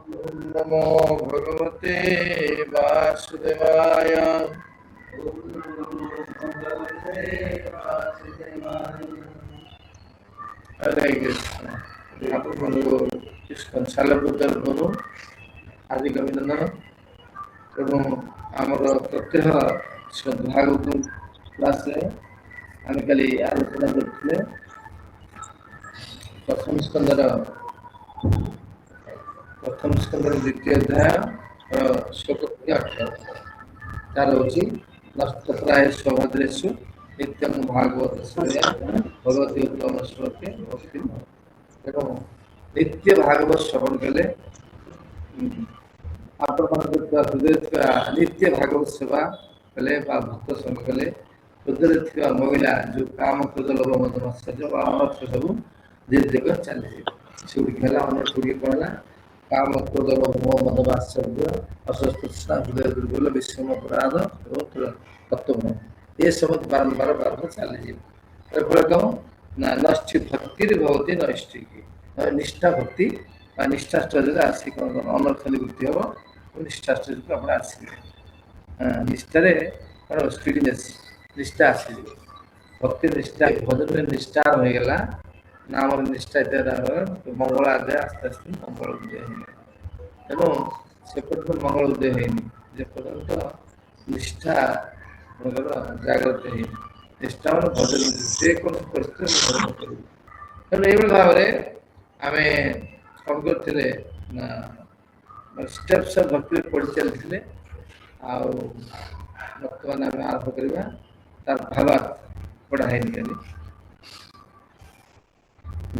नमो भगवते वासुदेवाय। हरे कृष्ण। ଆପଣମାନଙ୍କୁ ସାଲେପୁର ତରଫରୁ ହାର୍ଦ୍ଦିକ ଅଭିନନ୍ଦନ ଏବଂ ଆମର ପ୍ରତ୍ୟହ ଭାଗବତ କ୍ଲାସରେ ଆମେ କାଲି ଆଲୋଚନା କରୁଥିଲେ ପ୍ରଥମ ସ୍କନ୍ଧର ଦ୍ୱିତୀୟ ଅଧ୍ୟାୟ ଶ୍ଲୋକ 18 ତାର ହେଉଛି ନଷ୍ଟପ୍ରାୟ ସୌଭଦ୍ରେଷୁ ନିତ୍ୟଂ ଭାଗବତ ସେୟା ଭଗବତୀ ଉତ୍ତମ ଶ୍ଲୋକେ ଭକ୍ତି ଏବଂ ନିତ୍ୟ ଭାଗବତ ଶ୍ରବଣ କଲେ ଆପଣମାନଙ୍କ ହୃଦୟରେ ଥିବା ନିତ୍ୟ ଭାଗବତ ସେବା କଲେ ବା ଭକ୍ତ ସଙ୍ଗ କଲେ ହୃଦୟରେ ଥିବା ମହିଳା ଯେଉଁ କାମ କ୍ରୋଧ ଲୋଭ ମଦ ମାତ୍ସର୍ଯ୍ୟ ବା ଅନର୍ଥ ସବୁ ଧୀରେ ଧୀରେ ଚାଲିଯିବ। ସେଗୁଡ଼ିକ ହେଲା ଅନର୍ଥ ଗୁଡ଼ିକ କ'ଣ ହେଲା କାମ କ୍ରୋଧ ଲୋଭ ମଦ ମାତ୍ସର୍ଯ୍ୟ ଅସସ୍ତୃଷ୍ଣା ହୃଦୟ ଦୁର୍ବଳ ବିଷମ ଅପରାଧ ଏବଂ ତତ୍ତ୍ୱ ଏସବୁ ବାରମ୍ବାର ଚାଲିଯିବ। ଏହାଫଳରେ କ'ଣ ନା ନୈଷ୍ଠି ଭକ୍ତିରେ ଭଗବତୀ ନୈଷ୍ଠିକି ନିଷ୍ଠା ଭକ୍ତି ବା ନିଷ୍ଠା ସ୍ତରରେ ଆସି କ'ଣ ଅନର୍ଥ ନିବୃତ୍ତି ହେବ ନିଷ୍ଠା ସ୍ତରକୁ ଆପଣ ଆସିବେ। ନିଷ୍ଠାରେ କ'ଣ ସ୍ପିଡନେସ୍ ନିଷ୍ଠା ଆସିଯିବ। ଭକ୍ତି ନିଷ୍ଠା ଭଜନରେ ନିଷ୍ଠା ହୋଇଗଲା ନା ଆମର ନିଷ୍ଠା ଇତ୍ୟାଦି ମଙ୍ଗଳ ଆଦାୟ ଆସ୍ତେ ଆସ୍ତେ ମଙ୍ଗଳ ଉଦୟ ହେଇଗଲା ଏବଂ ସେପର୍ଯ୍ୟନ୍ତ ମଙ୍ଗଳ ଉଦୟ ହେଇନି ଯେପର୍ଯ୍ୟନ୍ତ ନିଷ୍ଠା ଜାଗ୍ରତ ହେଇନି। ନିଷ୍ଠା ମାନେ ଭଜନ ଯେକୌଣସି ପରିସ୍ଥିତିରେ ଭଜନ କରିବୁ। ତେଣୁ ଏଇଭଳି ଭାବରେ ଆମେ କ'ଣ କରିଥିଲେ ନା ଷ୍ଟେପ୍ସ ଅଫ୍ ଭକ୍ତିରେ ପଢ଼ି ଚାଲିଥିଲେ ଆଉ ବର୍ତ୍ତମାନ ଆମେ ଆରମ୍ଭ କରିବା ତାର ଭାବାର୍ଥ ପଢ଼ା ହେଇନି କାଲି।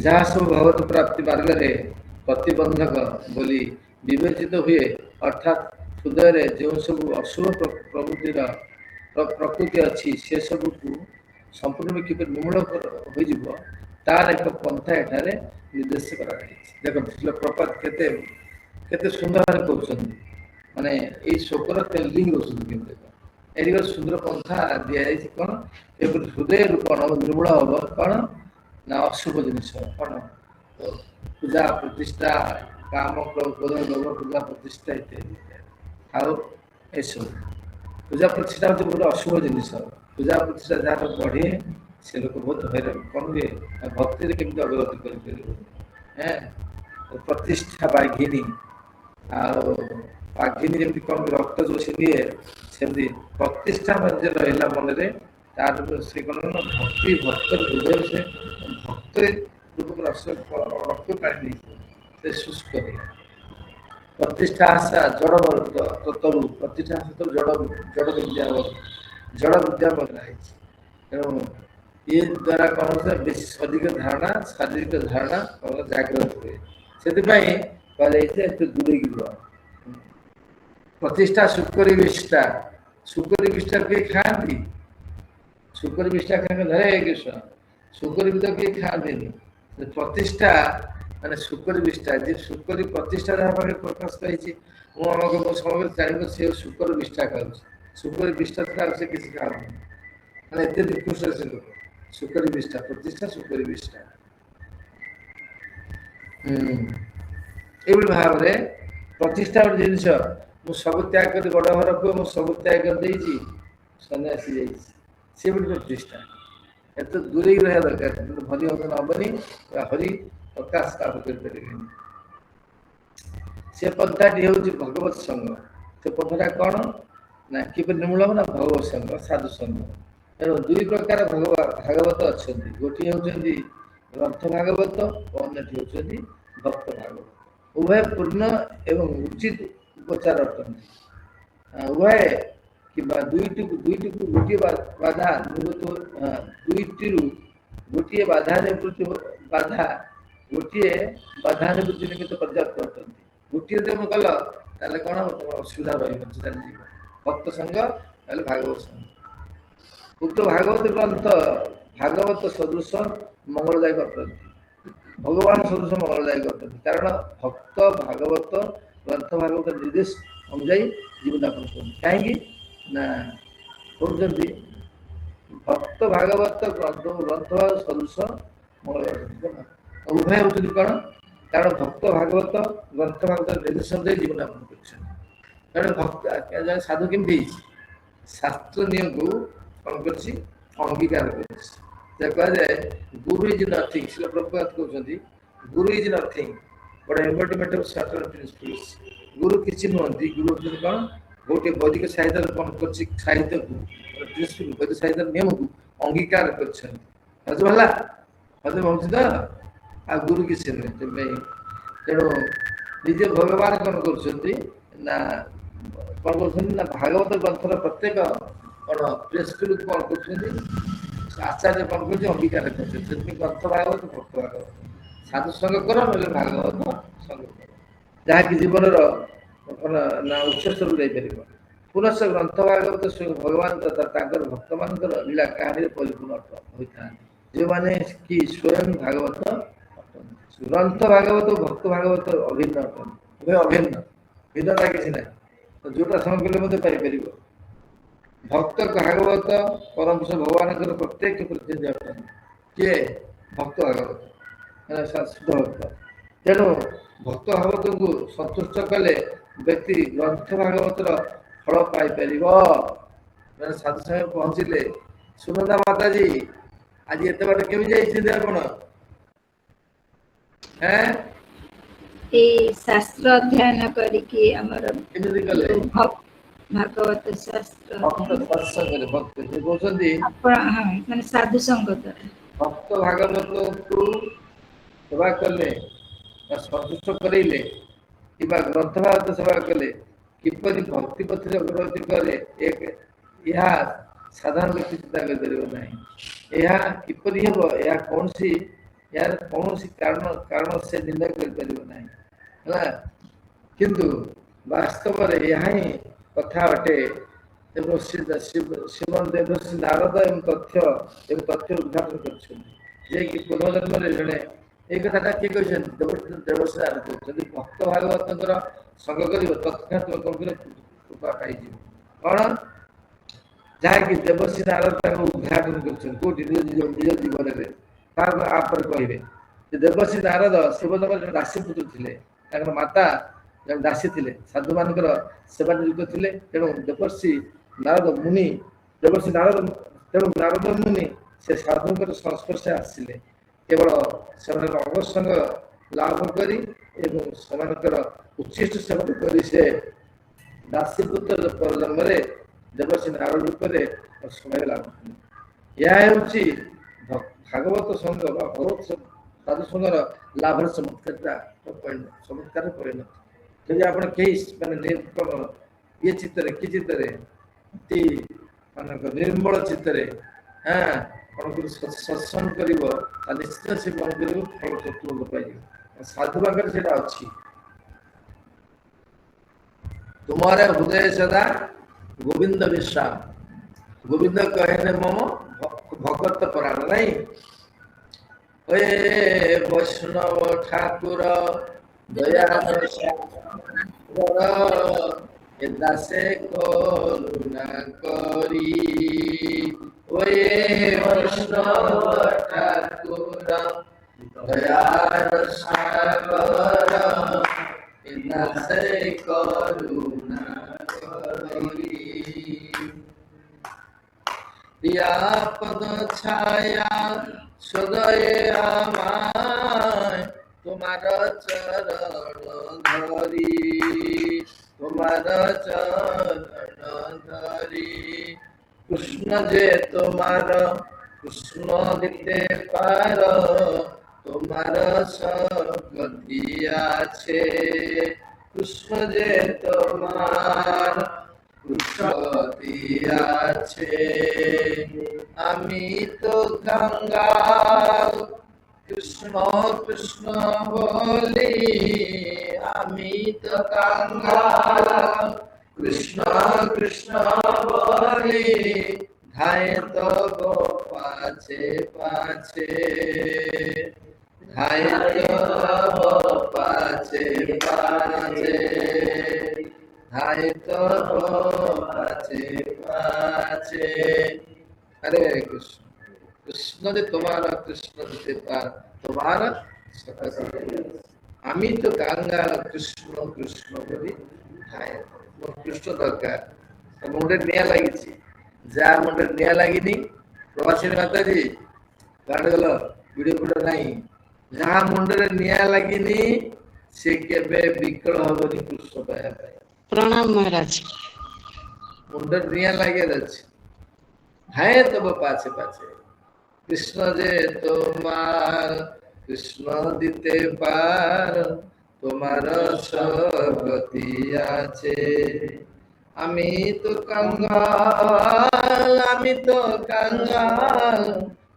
ଯାହା ସବୁ ଭଗବତ ପ୍ରାପ୍ତି ମାର୍ଗରେ ପ୍ରତିବନ୍ଧକ ବୋଲି ବିବେଚିତ ହୁଏ ଅର୍ଥାତ୍ ହୃଦୟରେ ଯେଉଁ ସବୁ ଅଶୁଭ ପ୍ରକୃତିର ପ୍ରକୃତି ଅଛି ସେସବୁକୁ ସମ୍ପୂର୍ଣ୍ଣ କିପରି ନିର୍ମୂଳ ହୋଇଯିବ ତାର ଏକ ପନ୍ଥା ଏଠାରେ ନିର୍ଦ୍ଦେଶ କରାଯାଇଛି। ଦେଖନ୍ତୁ ପ୍ରପାତ କେତେ କେତେ ସୁନ୍ଦର ଭାବରେ କହୁଛନ୍ତି ମାନେ ଏଇ ଶୋକର ତେଲିଂ ରହୁଛନ୍ତି କେମିତି ଏଠି ଗୋଟେ ସୁନ୍ଦର ପନ୍ଥା ଦିଆଯାଇଛି କ'ଣ ଏପରି ହୃଦୟରୁ କ'ଣ ନିର୍ମୂଳ ହବ କ'ଣ ନା ଅଶୁଭ ଜିନିଷ କ'ଣ ପୂଜା ପ୍ରତିଷ୍ଠା କାମ କ୍ରୋଧ ଲୋଭ ପୂଜା ପ୍ରତିଷ୍ଠା ଇତ୍ୟାଦି ଆଉ ଏସବୁ ପୂଜା ପ୍ରତିଷ୍ଠା ହେଉଛି ଗୋଟେ ଅଶୁଭ ଜିନିଷ। ପୂଜା ପ୍ରତିଷ୍ଠା ଯାହାର ବଢ଼େ ସେ ଲୋକ ବହୁତ ହଇରାଣ କ'ଣ ହୁଏ ଭକ୍ତିରେ କେମିତି ଅଗ୍ରଗତି କରିପାରିବ। ପ୍ରତିଷ୍ଠା ବାଘିନୀ ଆଉ ବାଘିନୀ ଯେମିତି କ'ଣ ରକ୍ତ ଯୋଶୀ ନିଏ ସେମିତି ପ୍ରତିଷ୍ଠା ମଧ୍ୟ ରହିଲା ମନରେ ତାର ସେ କ'ଣ ଭକ୍ତି ଭକ୍ତ ହୃଦୟରେ ସେ ଭକ୍ତ ରକ୍ତ ପାଣି ଦେଇଥିବ ସେ ଶୁଷ୍କ ଦିଏ। ପ୍ରତିଷ୍ଠା ଆଶା ଜଡ଼ ତରୁ ପ୍ରତିଷ୍ଠା ଆଶା ଜଡ଼ ବିଦ୍ୟା ବନା ହେଇଛି। ତେଣୁ ଏ ଦ୍ୱାରା କ'ଣ ବେଶୀ ଅଧିକ ଧାରଣା ଶାରୀରିକ ଧାରଣା ଜାଗ୍ରତ ହୁଏ। ସେଥିପାଇଁ କୁହାଯାଇଛି ଏତେ ଦୂରେଇକି ରୁହ। ପ୍ରତିଷ୍ଠା ଶୁକରି ବିଷ୍ଠା କେହି ଖାଆନ୍ତି ଶୁକରି ବିଷ୍ଠା ଖାଆନ୍ତି ଧରେ କୃଷ୍ଣ ଶୁକରି ବି ତ କେହି ଖାଆନ୍ତିନି। ପ୍ରତିଷ୍ଠା ମାନେ ଶୁକରି ବିଷ୍ଠା ଯେ ଶୁକରି ପ୍ରତିଷ୍ଠା ଯାହା ପାଖରେ ପ୍ରକାଶ ପାଇଛି ମୁଁ ଆମକୁ ମୋ ସମୟରେ ଜାଣିବ ସେ ଶୁକର ବିଷ୍ଠା ଖାଉଛି ଶୁକରି ବିଷ୍ଠା ଥିଲା ସେ କିଛି ଖାଉନି ମାନେ ଏତେ ନିକୃଷ୍ଟ ସେ ଲୋକ ଶୁକରି ବିଷ୍ଠା ପ୍ରତିଷ୍ଠା ଶୁକରି ବିଷ୍ଠା। ଏଇଭଳି ଭାବରେ ପ୍ରତିଷ୍ଠା ଗୋଟେ ଜିନିଷ ମୁଁ ସବୁ ତ୍ୟାଗ କରି ବଡ଼ ଘରକୁ ମୁଁ ସବୁ ତ୍ୟାଗ କରିଦେଇଛି ସନ୍ନ୍ୟାସୀ ଯାଇଛି ସେ ଗୋଟେ ପ୍ରତିଷ୍ଠା। ଏତେ ଦୂରେଇ ରହିବା ଦରକାର ହରି ହବନ ହବନି ହରି ପ୍ରକାଶ ଲାଭ କରିପାରିବେନି। ସେ ପନ୍ଥାଟି ହେଉଛି ଭଗବତ ସଙ୍ଗ। ସେ ପନ୍ଥାଟା କ'ଣ ନା କିପରି ନିର୍ମୂଳ ହବ ନା ଭଗବତ ସଙ୍ଗ ସାଧୁ ସଙ୍ଗ। ତେଣୁ ଦୁଇ ପ୍ରକାର ଭାଗବତ ଅଛନ୍ତି ଗୋଟିଏ ହେଉଛନ୍ତି ଗ୍ରନ୍ଥ ଭାଗବତ ଓ ଅନ୍ୟଟି ହେଉଛନ୍ତି ଭକ୍ତ ଭାଗବତ। ଉଭୟ ପୂର୍ଣ୍ଣ ଏବଂ ଉଚିତ ଉପଚାର ଅଟନ୍ତି। ଉଭୟ କିମ୍ବା ଦୁଇଟିକୁ ଗୋଟିଏ ବାଧା ଦୁଇଟିରୁ ଗୋଟିଏ ବାଧାନିବୃତ୍ତି ନିମିତ୍ତ ପର୍ଯ୍ୟାପ୍ତ ଅଟନ୍ତି। ଗୋଟିଏ ଯଦି କଲ ତାହେଲେ କ'ଣ ହବ ତମର ଅସୁବିଧା ରହିବ ଚାଲିଯିବ। ଭକ୍ତ ସଙ୍ଗ ତାହେଲେ ଭାଗବତ ସଙ୍ଗ। ଉକ୍ତ ଭାଗବତ ଗ୍ରନ୍ଥ ଭାଗବତ ସଦୃଶ ମଙ୍ଗଳଦାୟକ ଅଟନ୍ତି। ଭଗବାନ ସଦୃଶ ମଙ୍ଗଳଦାୟକ ଅଟନ୍ତି କାରଣ ଭକ୍ତ ଭାଗବତ ଗ୍ରନ୍ଥ ଭାଗବତ ନିର୍ଦ୍ଦେଶ ଅନୁଯାୟୀ ଜୀବନଯାପନ କରନ୍ତି। କାହିଁକି ନା କହୁଛନ୍ତି ଭକ୍ତ ଭାଗବତ ଗ୍ରନ୍ଥ ସଦୃଶ ମଙ୍ଗଳଦାୟକ ଉଭୟ ହେଉଛନ୍ତି କ'ଣ କାରଣ ଭକ୍ତ ଭାଗବତ ଗ୍ରନ୍ଥ ଭାଗବତ ନିର୍ଦ୍ଦେଶ ଦେଇ ଜୀବନ ଯାପନ କରିଛନ୍ତି। କାରଣ ଭକ୍ତ ସାଧୁ କେମିତି ହେଇଛି? ଶାସ୍ତ୍ର ନିୟମକୁ କ'ଣ କରିଛି? ଅଙ୍ଗୀକାର କରିଛି। ଯାହା କୁହାଯାଏ ଗୁରୁ ଇଜ୍ ନଥିଙ୍ଗ। ଶ୍ରୀଲ ପ୍ରଭୁପାଦ କହୁଛନ୍ତି guru is nothing but embodiment of certain principles. ଗୁରୁ କିଛି ନୁହନ୍ତି। ଗୁରୁ ହେଉଛନ୍ତି କ'ଣ? ଗୋଟେ ବୈଦିକ ସାହିତ୍ୟରେ କ'ଣ କରିଛି? ସାହିତ୍ୟକୁ ପ୍ରିନ୍ସିପଲ୍ ବୈଦିକ ସାହିତ୍ୟର ନିୟମକୁ ଅଙ୍ଗୀକାର କରିଛନ୍ତି। ହଜମ ହେଲା? ହଜମ ହେଉଛି ତ? ଆଉ ଗୁରୁ କିଛି ନୁହେଁ। ସେଥିପାଇଁ ତେଣୁ ନିଜେ ଭଗବାନ କ'ଣ କରୁଛନ୍ତି ନା କ'ଣ କରୁଛନ୍ତି ନା ଭାଗବତ ଗ୍ରନ୍ଥର ପ୍ରତ୍ୟେକ କ'ଣ ପ୍ରିନ୍ସିପଲ୍କୁ କ'ଣ କରୁଛନ୍ତି? ଆଚାର୍ଯ୍ୟ କ'ଣ କରୁଛନ୍ତି? ଅଙ୍ଗୀକାର କରୁଛନ୍ତି। ସେଥିପାଇଁ ଗ୍ରନ୍ଥ ଭାଗବତ ଭକ୍ତ ଭାଗବତ। ସାଧୁ ସଙ୍ଗ କର ନହେଲେ ଭାଗବତ ସଙ୍ଗ କର, ଯାହାକି ଜୀବନର ନା ଉଚ୍ଚସ୍ତରକୁ ଯାଇପାରିବ। ପୁନଶ୍ଚ ଗ୍ରନ୍ଥ ଭାଗବତ ସ୍ୱୟଂ ଭଗବାନ ତଥା ତାଙ୍କର ଭକ୍ତମାନଙ୍କର ଲୀଳା କାହାଣୀରେ ପରିପୂର୍ଣ୍ଣ ହୋଇଥାନ୍ତି, ଯେଉଁମାନେ କି ସ୍ୱୟଂ ଭାଗବତ ଅଟନ୍ତି। ଗ୍ରନ୍ଥ ଭାଗବତ ଓ ଭକ୍ତ ଭାଗବତ ଅଭିନ୍ନ ଅଟନ୍ତି। ଉଭୟ ଅଭିନ୍ନ, ଭିନ୍ନତା କିଛି ନାହିଁ। ଯୋଉଟା ସଙ୍ଗ କଲେ ମଧ୍ୟ ପାଇପାରିବ। ଭକ୍ତ ଭାଗବତ ପରମପୁରୁଷ ଭଗବାନଙ୍କର ପ୍ରତ୍ୟକ୍ଷ ପ୍ରତିନିଧି ଅଟନ୍ତି। କିଏ? ଭକ୍ତ ଭାଗବତ ଶୁଦ୍ଧ ଭକ୍ତ। ତେଣୁ ଭକ୍ତ ଭାଗବତକୁ ସନ୍ତୁଷ୍ଟ କଲେ ବ୍ୟକ୍ତି ଗ୍ରନ୍ଥ ଭାଗବତର ଫଳ ପାଇପାରିବ। ମାନେ ସାଧୁ ସାଙ୍ଗେ ପହଞ୍ଚିଲେ। ସୁନନ୍ଦା ମାତାଜୀ ଆଜି ଏତେ ବାଟ କେମିତି ଯାଇଛନ୍ତି ଆପଣ? ଏଇ ଶାସ୍ତ୍ର ଅଧ୍ୟୟନ କରିକି ଆମର କେମିତି କଲେ? ଭାଗବତ ଶାସ୍ତ୍ର ସତ୍ସଙ୍ଗରେ ଭକ୍ତ ସେ କହୁଛନ୍ତି ମାନେ ସାଧୁ ସଙ୍ଗ ଦ୍ୱାରା ଭକ୍ତ ଭାଗବତକୁ ସେବା କଲେ ବା ସନ୍ତୁଷ୍ଟ କରେଇଲେ କିମ୍ବା ଗ୍ରନ୍ଥ ଭାଗବତ ସେବା କଲେ କିପରି ଭକ୍ତି ପଥରେ ଅଗ୍ରଗତି କରେ ଏହା ସାଧାରଣ ବ୍ୟକ୍ତି ଚିନ୍ତା କରିପାରିବ ନାହିଁ। ଏହା କିପରି ହେବ ଏହାର କୌଣସି କାରଣ ସେ ନିର୍ଣ୍ଣୟ କରିପାରିବ ନାହିଁ ହେଲା। କିନ୍ତୁ ବାସ୍ତବରେ ଏହା ହିଁ କଥା ଅଟେ। ଶ୍ରୀମଦ୍ ଦେବଶ୍ରୀ ନାରଦ ଏବଂ ତଥ୍ୟ ଉଦ୍ଘାଟନ କରିଛନ୍ତି ଯେ କି ପୂର୍ବଜନ୍ମରେ ଜଣେ ଏଇ କଥାଟା କିଏ କହିଛନ୍ତି? ଦେବଶ୍ରୀ ନାରଦ ଯଦି ଭକ୍ତ ଭାଗବତଙ୍କର ସଙ୍ଗ କରିବ ତତ୍କ୍ଷଣାତ୍ ଲୋକଙ୍କର କୃପା ପାଇଯିବ। କ'ଣ? ଯାହାକି ଦେବଶ୍ରୀ ନାରଦ ତାଙ୍କୁ ଉଦ୍ଘାଟନ କରିଛନ୍ତି। କୋଉଠି? ନିଜ ଜୀବନରେ। ତାହାକୁ ଆପରେ କହିବେ ଯେ ଦେବଶ୍ରୀ ନାରଦ ଶିବଜଙ୍କର ଜଣେ ଦାସୀପୁତ୍ର ଥିଲେ। ତାଙ୍କର ମାତା ଜଣେ ଦାସୀ ଥିଲେ, ସାଧୁମାନଙ୍କର ସେବା ନିଯୁକ୍ତ ଥିଲେ। ତେଣୁ ନାରଦ ମୁନି ସେ ସାଧୁଙ୍କର ସଂସ୍ପର୍ଶରେ ଆସିଲେ କେବଳ ସେମାନଙ୍କ ଅଙ୍ଗସଙ୍ଗ ଲାଭ କରି ଏବଂ ସେମାନଙ୍କର ଉଚ୍ଛିଷ୍ଟ ସେବନ କରି ସେ ଦାସୀପୁତ୍ର ପରଜନ୍ମରେ ଦେବଶ୍ରୀ ନାରଦ ରୂପରେ ସମୟ ଲାଭ କଲେ। ଏହା ହେଉଛି ଭାଗବତ ସଙ୍ଗ ବା ଭଗବତ ସାଧୁ ସଙ୍ଗର ଲାଭର ଚମତ୍କାର ପରିଣତ। ଯଦି ଆପଣ କେହି ମାନେ ଇଏ ଚିତ୍ତରେ କି ଚିତ୍ତରେ ଅତି ନିର୍ମଳ ଚିତ୍ତରେ କ'ଣ କରି ସତ୍ସଙ୍ଗ କରିବ ତାହେଲେ ନିଶ୍ଚିତ ସେ କ'ଣ କରିବ? ଫଳ ତୁରନ୍ତ ପାଇଯିବ। ସାଧୁ ପାଖରେ ସେଇଟା ଅଛି। ତୁମର ହୃଦୟ ସଦା ଗୋବିନ୍ଦ ବିଶ୍ରାମ। ଗୋବିନ୍ଦ କହିଲେ ମମ ଭଗତ ପରାଣ ନାଇଁ। ବୈଷ୍ଣବ ଠାକୁର ଦୟା ଦାସେ କରୁଣା କରି। ବୈଷ୍ଣବ ଠାକୁର ଦୟାର ସାଗର ଦାସେ କରୁଣା କରି। প্রিয়া পদ ছায়া সদয়ে আমায় তোমার চরণ ধরি, তোমার চরণ ধরি। কৃষ্ণ যে তোমার কৃষ্ণ দিতে পার, তোমার শক্তি আছে। কৃষ্ণ যে তোমার শক্তি আছে। আমি তো কাঙ্গাল কৃষ্ণ কৃষ্ণ বলি, আমি তো কাঙ্গাল কৃষ্ণ কৃষ্ণ বলি। ধায় তব পাছে পাছে, ধায় তব পাছে পাছে, ধায় তব পাছে পাছে। হরে কৃষ্ণ। কৃষ্ণ যে তোমার কৃষ্ণ দিতে পার, তোমার আমি তো কাঙ্গাল কৃষ্ণ কৃষ্ণ বলি ধায়ে ମୋ କୃଷ୍ଣ ଦରକାର ମୁଣ୍ଡରେ ନିଆଁ ଲାଗିଛି ଯାହା ମୁଣ୍ଡରେ ନିଆଁ ଲାଗିନି ପ୍ରବାସୀ ମାତାଜୀ କୁଆଡେ ଗଲ ଭିଡିଓ ଫିଡିଓ ନାହିଁ ଯାହା ମୁଣ୍ଡରେ ନିଆଁ ଲାଗିନି ସେ କେବେ ବିକଳ ହବନି କୃଷ୍ଣ ପାଇବା ପାଇଁ प्रणाम महाराज। मुंडर निया लागे আছে है तब पाछे पाछे कृष्ण जे তোমার কৃষ্ণ দিতে পার তোমার সগতি আছে আমি তো কাঙ্গাল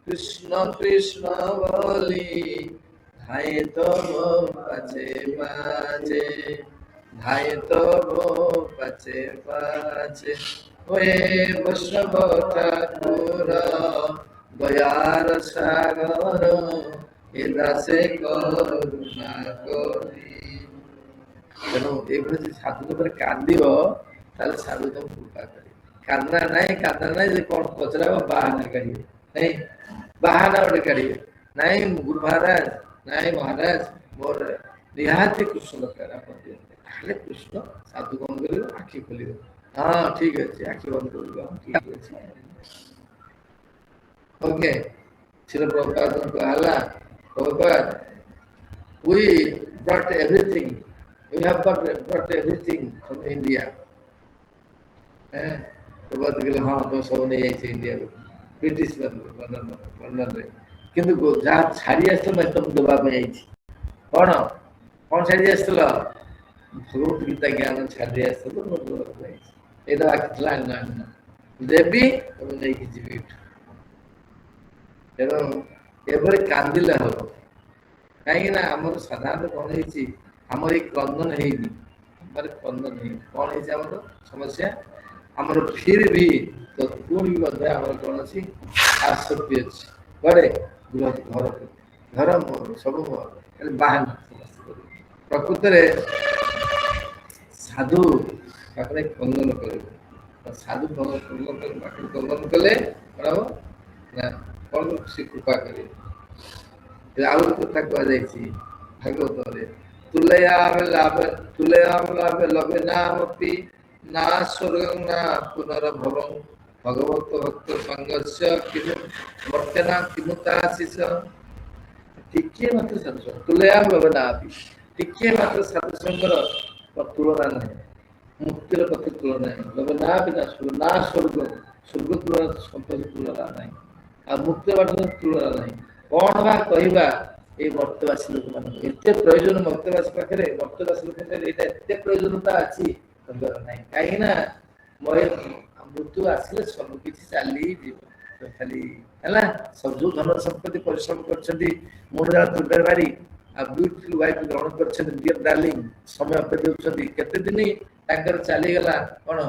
কৃষ্ণ কৃষ্ণ বলি হায় তব পাছে পাছে ভাই তো পাছে পাছে ওয়ে বৈষ্ণব ঠাকুর দয়ার সাগর এ দাসে করুণা করি ତେଣୁ ଏଇଭଳି ଯଦି ସାଧୁ ଉପରେ କାନ୍ଦିବ ତାହେଲେ ସାଧୁ ତମକୁ କୃପା କରିବେ କାନ୍ଦା ନାହିଁ ଯେ କଣ ପଚରାବ ବାହାନା କାଢିବେ ନାଇଁ ବାହାନା ଗୋଟେ କାଢିବେ ନାଇଁ ଗୁରୁ ମହାରାଜ ନାଇଁ ମହାରାଜ ମୋର ନିହାତି କୃଷ୍ଣ ଦରକାର ଆପଣ ଦିଅନ୍ତୁ ତାହେଲେ କୃଷ୍ଣ ସାଧୁ କଣ କରିବ ଆଖି ଖୋଲିବ ହଁ ଠିକ ଅଛି ଆଖି ବନ୍ଦ କରିବ ଠିକ ଅଛି ଓକେ ଶିଳ ପ୍ରଭୁପାଦଙ୍କୁ ହେଲା ପ୍ରଭୁପାଦ we brought everything we have brought everything from India Prabhupada कहले हाँ तो सब नहीं आई इंडिया ब्रिटिश लंदन रे किंतु जहाँ छाड़ी आसलो मैं तुम दबा में आई कौन कौन छाड़ी आसलो भगवत गीता ज्ञान छाड़ी आसलो मैं दबा में आई एदा आखिला ना देवी तुम नहीं की जीवित ତେଣୁ ଏଭଳି କାନ୍ଦିଲେ ହବ କାହିଁକି ନା ଆମର ସାଧାରଣତଃ କଣ ହେଇଛି ଆମର ଏଇ କ୍ରନ୍ଦନ ହେଇନି ଆମର କ୍ରନ୍ଦନ ହେଇନି କଣ ହେଇଛି ଆମର ସମସ୍ୟା ଆମର ଫିର ବି ତ ପୁଣି ବି ମଧ୍ୟ ଆମର କଣ ଅଛି ଆସକ୍ତି ଅଛି କୁଆଡେ ଘର ମୋର ସବୁ ମୋର ହେଲେ ବାହାନା ପ୍ରକୃତରେ ସାଧୁ ପାଖରେ କ୍ରନ୍ଦନ କରିବ ସାଧୁ କ୍ରନ୍ଦନ କଲେ କଣ ହବ ନା कौन से कृपा करे आउ कथा कह जाइछि भागवतरे तुलयाम लाभ लभे नामपि ना स्वर्गं ना पुनर्भवं भगवत भक्त संगस्य किनु वर्तना किमुताशिष टिके मात्र साधु तुलयाम लभे नापि टिके मात्र साधु संगर तुलना नहीं मुक्तिर पति तुलना नहीं लभे नापि ना स्वर्ग तुलना संपत्ति तुलना नहीं आ मुक्त बाटन तुलना नहीं कौन बा कहवा ये मर्तवासी लोक मान एते प्रयोजन मर्तवासी पाखरे मर्तवासी लोक एटा एते प्रयोजनता अछि संगर नहीं काहे ना मय मृत्यु आसले सब किछि चाली जीव खाली हला सब जो धन संपत्ति परिश्रम करछंती मोडा तुबर बारी आ ब्यूटीफुल वाइफ ग्रहण करछंती डियर डार्लिंग समय पे देउछंती केते दिन ताकर चाली गला कोन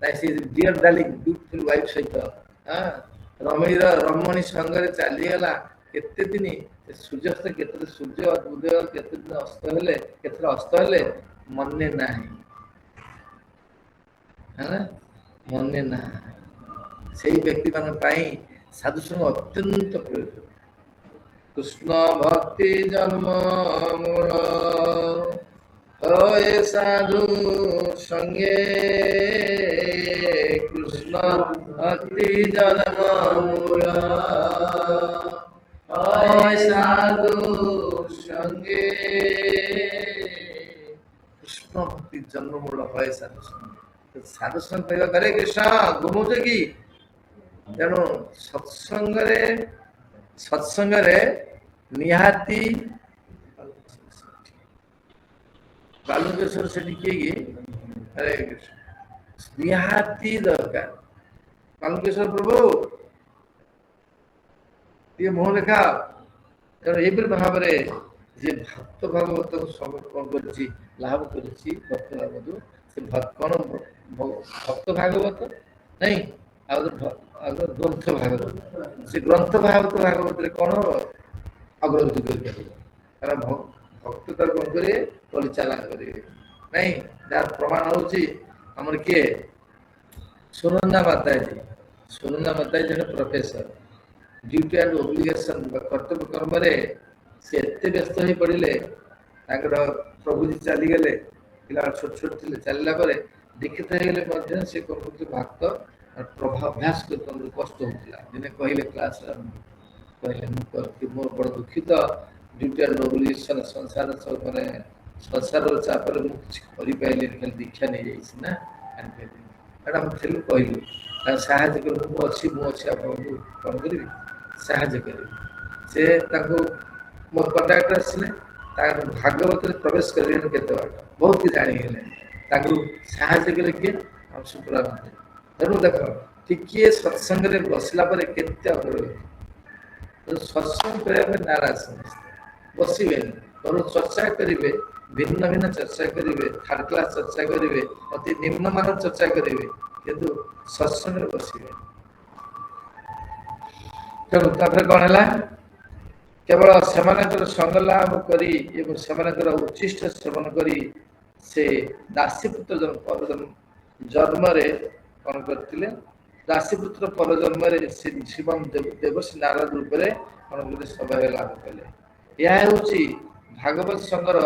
तासी डियर डार्लिंग ब्यूटीफुल वाइफ सहित हां रमणी संगरे चलीगला केते दिन सूर्यास्त केते सूर्य उदय केते दिन अस्त हेले केते अस्त हेले मन्ने नाही है मन्ने ना सेही व्यक्ति मान पाई साधु संग अत्यंत प्रयोजन कृष्ण भक्ति जन्म मूल होए साधु संगे कृष्ण भक्ति जन्म मूल होए साधु संगे कृष्ण भक्ति जन्म मूल होए साधु संगे साधु संग पाइबा करे कृष्ण घुमौछ कि तेणु सत्संगरे निहाती बालुकेश्वर से किए हरे कृष्ण निहाती दरकार बालुकेश्वर प्रभु ये मोह लेखा तेणु ये भाव जे भक्त भागवत समर्पण करछि लाभ करछि भक्त भागवत से भक्त भागवत नहीं ग्रंथ भागवत से ग्रंथ भागवत रे कौन अग्रगति कर भक्त तर कौन करे परिचालन करे नहीं यार प्रमाण होछि हमर के सुनंदा माता जने प्रोफेसर ड्यूटी एंड ऑब्लिगेशन कर्तव्य कर्म रे से एते व्यस्त हो पड़िले ତାଙ୍କର ପ୍ରଭୁଜୀ ଚାଲିଗଲେ, ପିଲା ଛୋଟ ଛୋଟ ଥିଲେ, ଚାଲିଲା ପରେ ଦୀକ୍ଷିତ ହେଇଗଲେ ମଧ୍ୟ ସେ କଣ କରୁଥିଲେ ଭାତ ଅଭ୍ୟାସ କରୁଛନ୍ତି, କଷ୍ଟ ହଉଥିଲା। ଦିନେ କହିଲେ କ୍ଲାସରେ କହିଲେ ମୁଁ ବଡ଼ ଦୁଃଖିତ, ଡ୍ୟୁଟି ବୋଲି ସଂସାର ମାନେ ସଂସାରର ଚାପରେ ମୁଁ କିଛି କରିପାରିଲିନି, ଖାଲି ଦୀକ୍ଷା ନେଇଯାଇଛି ନା ଆଣିପାରିଲିନି। ଏଇଟା ମୁଁ ଥିଲୁ କହିଲି ତାଙ୍କୁ ସାହାଯ୍ୟ କରିବି, ମୁଁ ଅଛି ଆପଣଙ୍କୁ କ'ଣ କରିବି ସାହାଯ୍ୟ କରିବି। ସେ ତାଙ୍କୁ ମୋ କଣ୍ଟାକ୍ଟରେ ଆସିଲେ, ତାଙ୍କ ଭାଗବତରେ ପ୍ରବେଶ କରିଲେଣି କେତେ ବାଟ, ବହୁତ କିଛି ଜାଣିଗଲେ। ତାଙ୍କୁ ସାହାଯ୍ୟ କଲେ କିଏ? ଆମ ସୁପ୍ରଭାତ। ତେଣୁ ଦେଖ ଟିକିଏ ସତ୍ସଙ୍ଗରେ ବସିଲା ପରେ କେତେ ଅଗ୍ରଗତି। ସତ୍ସଙ୍ଗ କରିବା ପାଇଁ ନାରାଜ ସମସ୍ତେ ବସିବେନି, ତେଣୁ ଚର୍ଚ୍ଚା କରିବେ, ଭିନ୍ନ ଭିନ୍ନ ଚର୍ଚ୍ଚା କରିବେ, ଥାର୍ଡ କ୍ଲାସ ଚର୍ଚ୍ଚା କରିବେ, ଅତି ନିମ୍ନମାନର ଚର୍ଚ୍ଚା କରିବେ, କିନ୍ତୁ ସତ୍ସଙ୍ଗରେ ବସିବେ। ତେଣୁ ତାପରେ କ'ଣ ହେଲା, କେବଳ ସେମାନଙ୍କର ସଙ୍ଗ ଲାଭ କରି ଏବଂ ସେମାନଙ୍କର ଉଚ୍ଛିଷ୍ଟ ସେବନ କରି ସେ ଦାସୀପୁତ୍ର ଜନ୍ମରେ କ'ଣ କରିଥିଲେ, ଦାସୀପୁତ୍ର ପରଜନ୍ମରେ ଶ୍ରୀମାନ ଦେବଶ୍ରୀ ନାରଦ ରୂପରେ କ'ଣ କଲେ, ସୌଭାଗ୍ୟ ଲାଭ କଲେ। ଏହା ହେଉଛି ଭାଗବତ ସଂଘର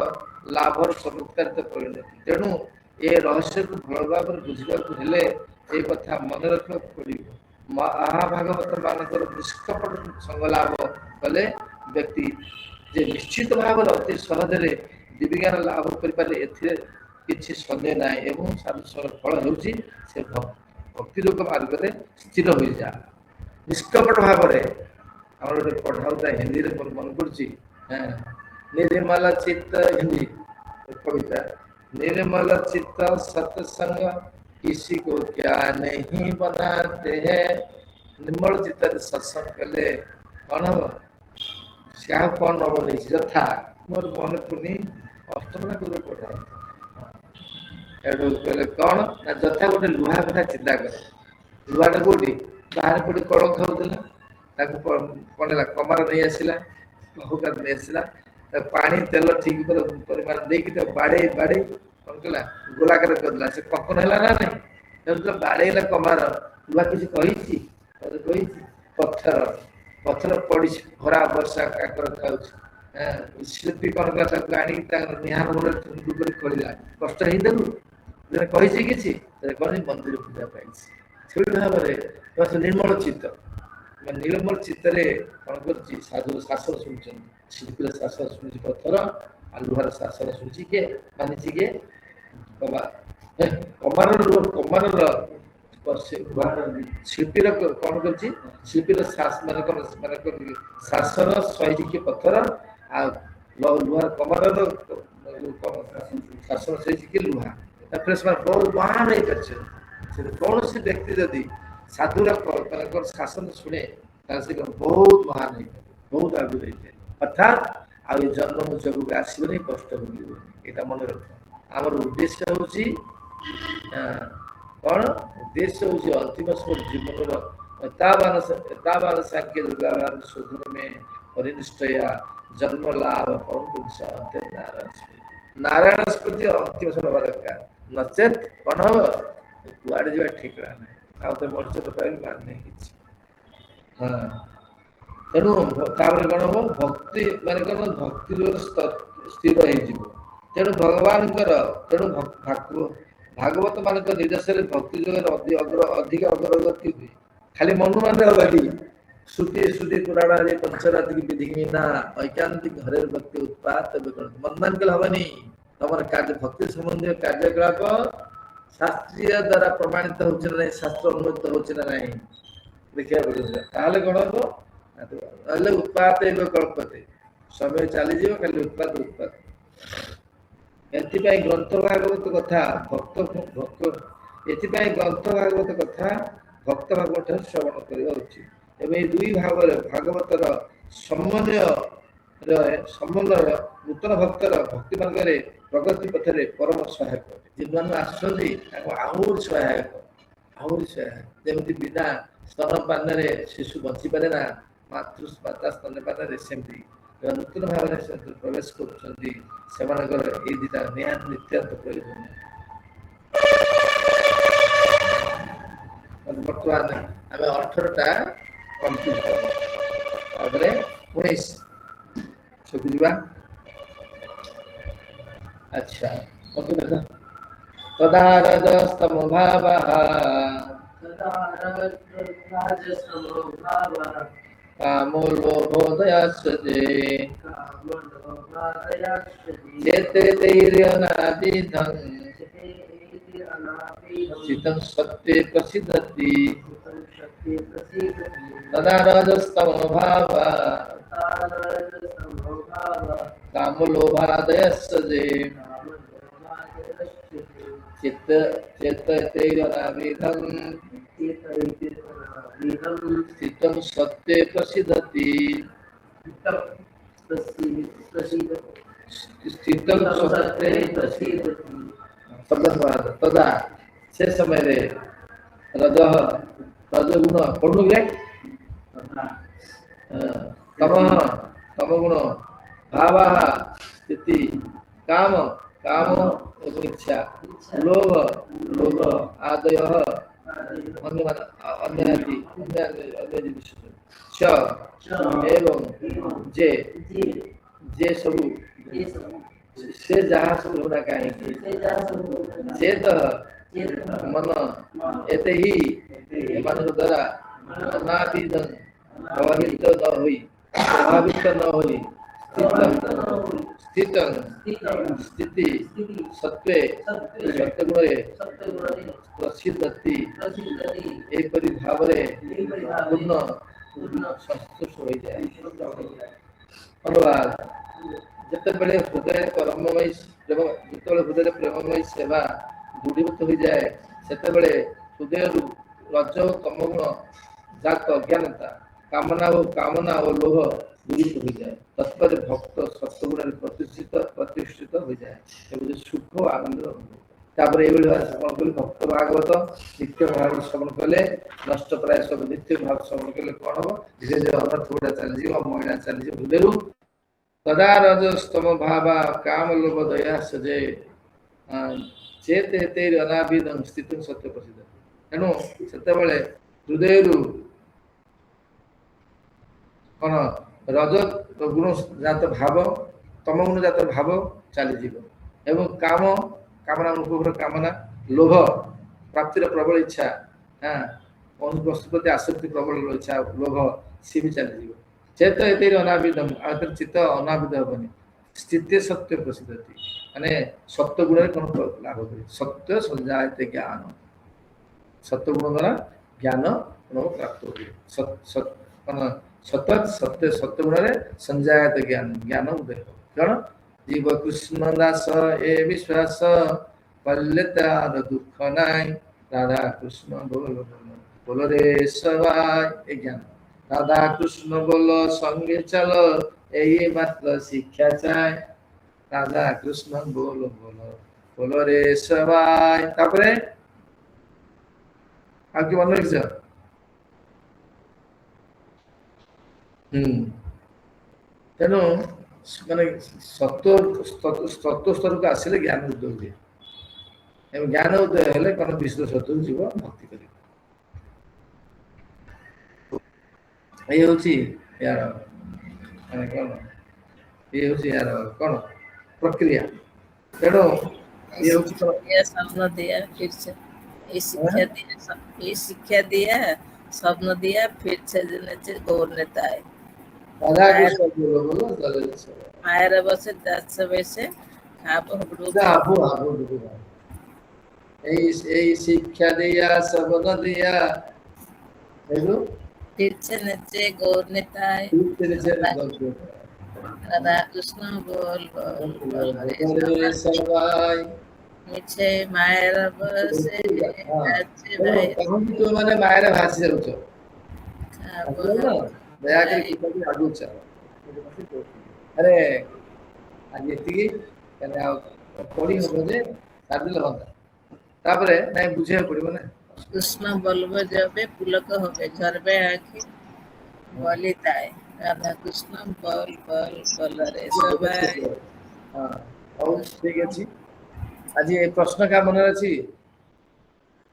ଲାଭର ଚମତ୍କାରିତ ପରିଣତି। ତେଣୁ ଏ ରହସ୍ୟକୁ ଭଲ ଭାବରେ ବୁଝିବାକୁ ହେଲେ ଏ କଥା ମନେ ରଖିବାକୁ ପଡ଼ିବ। ମହାଭାଗବତ ମାନଙ୍କର ନିଷ୍କପଟ ସଂଗ ଲାଭ କଲେ ବ୍ୟକ୍ତି ଯେ ନିଶ୍ଚିତ ଭାବରେ ଅତି ସହଜରେ ଦିବ୍ୟଜ୍ଞାନ ଲାଭ କରିପାରିଲେ, ଏଥିରେ କିଛି ସନ୍ଦେହ ନାହିଁ। ଏବଂ ସାଧୁସଂଗର ଫଳ ହେଉଛି ସେ ଭକ୍ତିଯୋଗ ମାର୍ଗରେ ସ୍ଥିର ହୋଇଯାଏ ନିଷ୍କପଟ ଭାବରେ। ଆମର ଗୋଟେ ପଢା ହଉଥିଲା ହିନ୍ଦୀରେ, ମୋର ମନେ ପଡୁଛି, निर्मल चित्त, हिंदी कविता, निर्मल चित्त सत्संग किसी को क्या नहीं बनाते हैं। निर्मल चित्त सत्संग कले कौन हम क्या कौन हम नहीं यथा मोर मन पुनी अष्टम गुरु पढ़ा कहले कौन ना यथा गोटे लुहा कथा चिंता कर, लुहाटा कौटी बाहर कौटी कड़ खाऊला, कौन है कमार नहीं आसला, बहुकार नहीं आसला, पानी तेल ठीक परिमाण देकी बाड़े बाड़े कौन कला गोलाकार करदेला, से पकन है ना नहीं, तो बाड़ेला कमार लुहा किसी कही पत्थर पत्थर पड़ी खरा वर्षा काकर खाऊँ, शिल्पी कौन कला आनी निहार मुझे खोला कष्ट ही देलु कही किसी कौन मंदिर पूजा पाई से भाव में निर्मल चित्त, निर्मल चित्तरे कौन कर साधु शासन शुणुं, शिल्पीर शासन शुणुची पत्थर आ लुहार शासन शुणुची किए मानिची किए कमार शिल्पीर कौन कर शिल्पीर माने शासन सही किए पत्थर आ लुहार कमार शासन सही किए लुहा बहुत महान हो कौन से व्यक्ति जदि साधुर शासन शुणे बहुत महान है, बहुत आगे अर्थात आ जन्म जग आसबनी कष्ट मिलनी, यहाँ मन रख। आम उद्देश्य हूँ कौन, उद्देश्य हूँ अंतिम जीवन एतावान सांख्य दुर्गावान शोधन में परिनिष्ठया जन्म लाभ परम पुरुष नारायण स्मृति अंतिम समय दरकार, नचेत कौन हम कुआड़े जा ठिकना ना आउ तो मनुष्य तो पाइल मान नहीं किसी। हाँ तेणु तापर कौन हम भक्ति माने कौन भक्ति स्थिर हो तेणु भगवान तेणु भागवत मान निर्देश भक्ति जोग अधिक अग्रगति हुए खाली मनु मान हमारी श्रुति श्रुति पुराण पंचरात्रि विधि ना ऐकांतिक हरे भक्ति उत्पाद मन मान कल हमानी तुम कार्य भक्ति संबंधी कार्यकलाप शास्त्रीय द्वारा प्रमाणित हो शास्त्र अनुमोदित हो देखा कौन हम उत्पाद कल्पते समय चली खाली उत्पाद उत्पाद ग्रंथ भागवत कथा भक्त ग्रंथ भागवत कथा भक्त भागवत श्रवण करवा उचित। एवं दुई भाव भागवतर समन्वय नूतन भक्तर भक्ति मार्ग प्रगति पथरे परम सहायक जीवन आहरी सहायक जमी बिना स्तनपान शिशु बची पारे ना माता स्तनपान सेमती नूतन भाव प्रवेश कर नित्यांत प्रयोजन। बर्तमान आम 18टा कंप्लीट कर 19 सुबुझा अच्छा ओके बेटा तदा रजस्तम भावः कामो लोभो दयाश्चते चेते तैर्यनादिधं चितं सत्त्वे प्रसिद्धति तदा रजस्तम भावः कामो लोभादयश्चते चित्त चेतैर्यनादिधं चितं सत्त्वे प्रसिद्धति स्थितं सत्त्वे तदा से समय रे रजः रजगुण पढ़ू गए तमः तमगुण भावः स्थिति काम काम एवं इच्छा लोभ लोभ आदयः अन्य एवं जे जे सब से जहाँ सब होना कहीं चेत मन एते ही मन द्वारा अनादिदं प्रभावित न हुई स्थितं स्थिति सत्वे सत्वगुणे प्रसिद्धति एपरि भावरे पूर्ण संतुष्ट हो जाए अनुवाद जितेबले हृदय परममय जितेबले हृदय प्रेममय सेवा दृढ़ीभूत हो जाए सेतेबले हृदय रज तमगुण जात अज्ञानता कामना और लोभ दूरित हो जाए तत्पर भक्त सत्वगुण प्रतिष्ठित हो जाए सुख और आनंद तापर ये श्रवण कले भक्त भागवत नित्य भाव श्रवण कले नष्ट प्राय सब नित्य भाव श्रवण कले कौन हम धीरे धीरे अनर्थ गुड़ा चली महिला चली हृदय तदा रजस्तम भावा काम लोभ दया सजे चेत हेतैर अनाभिदं स्थितं सत्य प्रसिद्ध तेणु सेतेबेले हृदय कौन रज गुण जात भाव तम गुण जात भाव चली एवं काम कामना उपभोग कामना लोभ प्राप्तिर प्रबल इच्छा हाँ वस्तु प्रति आसक्ति प्रबल इच्छा लोभ सी भी चली चेत एतैर अनाभिदं आतर चित्त अनाभिद हेबनी स्थिति सत्य प्रसिद्ध माने सत्य गुण कौन लाभ करे सत्य संजायते ज्ञान सत्य गुण द्वारा ज्ञान प्राप्त हो सतत सत्य सत्य गुण संजायत ज्ञान ज्ञान उदय कौन जीव कृष्ण दास ए विश्वास पल्लेतार दुख नाई राधा कृष्ण बोल रे सवाय ए ज्ञान राधा कृष्ण बोलो संगे चलो यही मात्र शिक्षा चाहे राधा कृष्ण बोलो बोलो बोलो रे सवाय तापरे आगे मन रख तेणु माने सत्व स्तर को आसिले ज्ञान उदय हुए एवं ज्ञान उदय हेले कौन विष्णु सत्व जीव भक्ति कर ये होची यार माने कौन ये होची यार कौन प्रक्रिया तेणु ये होची ये स्वप्न दिया फिर से ये शिक्षा दिया स्वप्न दिया फिर से गौर नेता है राधा कृष्ण बोलो मायर बसे दस वैसे आप शिक्षा दिया सबन दिया फिर से नीचे गौर नेता है राधा कृष्ण बोल नीचे मायर बसे तो माने मायर भाषी जाउछो दया करके किसी आगु चल अरे आज एति कने आ पड़ी हो जे सादिल होता तापरे नै बुझे पड़िबो ना कृष्ण बोलबो जबे पुलक होबे झरबे आखि बोलिताय राधा कृष्ण बोल बोल बोल रे सबाय हां और ठीक अछि आज ए प्रश्न का मन अछि